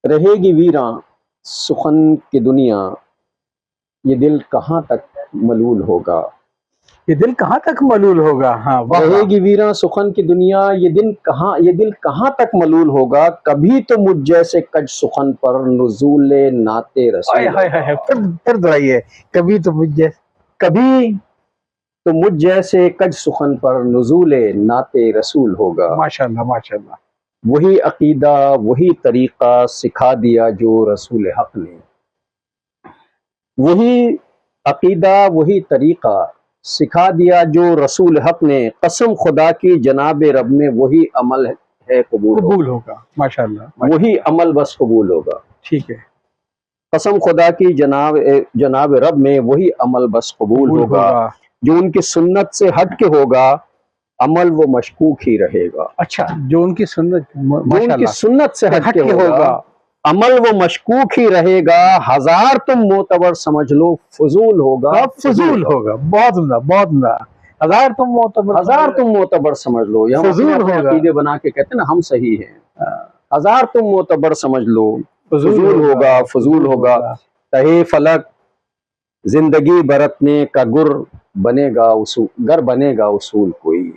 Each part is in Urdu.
رہے گی ویراں سخن کی دنیا، یہ دل کہاں تک ملول ہوگا۔ یہ دل کہاں تک ملول ہوگا؟ ہاں رہے گی ویراں سخن کی دنیا، یہ دل کہاں تک ملول ہوگا۔ کبھی تو مجھ جیسے کج سخن پر نزول نعت رسول ہوگا۔ پھر دہرائیے، کبھی تو مجھ جیسے کج سخن پر نزول نعت رسول ہوگا۔ ماشاءاللہ ماشاءاللہ۔ وہی عقیدہ وہی طریقہ سکھا دیا جو رسول حق نے۔ وہی عقیدہ وہی طریقہ سکھا دیا جو رسول حق نے۔ قسم خدا کی جناب رب میں وہی عمل ہے قبول ہوگا۔ ماشاءاللہ وہی عمل بس قبول ہوگا۔ ٹھیک ہے۔ قسم خدا کی جناب رب میں وہی عمل بس قبول ہوگا۔ جو ان کی سنت سے ہٹ کے ہوگا عمل وہ مشکوک ہی رہے گا۔ اچھا، جو ان کی سنت سے ہٹ کے ہوگا عمل وہ مشکوک ہی رہے گا۔ ہزار تم معتبر سمجھ لو فضول ہوگا۔ فضول ہوگا، بہت عمدہ بہت عمدہ۔ ہزار تم معتبر سمجھ لو، یہ فضول ہوگا۔ عقیدے بنا کے کہتے ہیں نا ہم صحیح ہیں۔ ہزار تم معتبر سمجھ لو فضول ہوگا فضول ہوگا۔ تہے فلک زندگی برتنے کا گر بنے گا اصول کوئی۔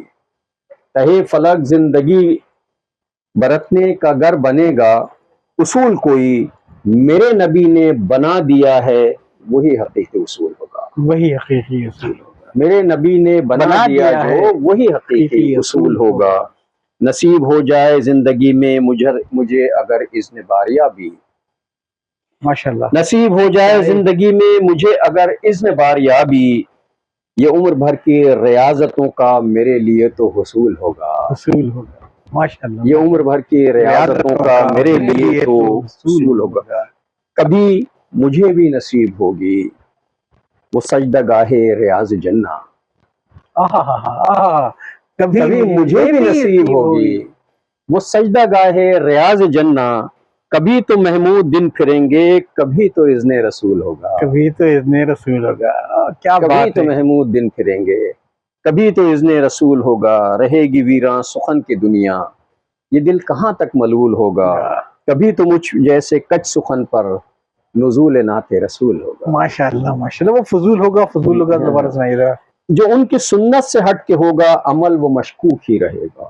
تہے فلک زندگی برتنے کا گر بنے گا اصول کوئی۔ میرے نبی نے بنا دیا ہے وہی حقیقی اصول ہوگا۔ وہی حقیقی اصول ہوگا۔ میرے نبی نے بنا دیا جو وہی حقیقی اصول ہوگا۔ نصیب ہو جائے زندگی میں مجھے اگر اذن باریہ بھی، ماشاءاللہ، نصیب ہو جائے زندگی میں مجھے اگر اذن باریہ بھی، یہ عمر بھر کی ریاضتوں کا میرے لیے تو حصول ہوگا۔ حصول ہوگا، ماشاءاللہ، یہ عمر بھر کی ریاضتوں کا میرے لیے تو حصول ہوگا۔ کبھی مجھے بھی نصیب ہوگی وہ سجدہ گاہ ریاض جنہ۔ کبھی مجھے بھی نصیب ہوگی وہ سجدہ گاہ ریاض جنہ۔ کبھی تو محمود دن پھریں گے کبھی تو اذن رسول ہوگا۔ کبھی تو اذن رسول ہوگا، کیا بات ہے۔ کبھی تو محمود دن پھریں گے کبھی تو اذن رسول ہوگا۔ رہے گی ویراں سخن کی دنیا، یہ دل کہاں تک ملول ہوگا۔ کبھی تو مجھ جیسے کچ سخن پر نزول نعت رسول ہوگا۔ ماشاءاللہ ماشاءاللہ، وہ فضول ہوگا دوبارہ سنائیے گا۔ جو ان کی سنت سے ہٹ کے ہوگا عمل وہ مشکوک ہی رہے گا۔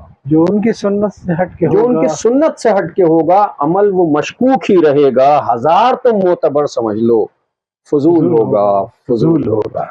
جو ان کی سنت سے ہٹ کے ہوگا عمل وہ مشکوک ہی رہے گا۔ ہزار تم معتبر سمجھ لو فضول ہوگا فضول ہوگا۔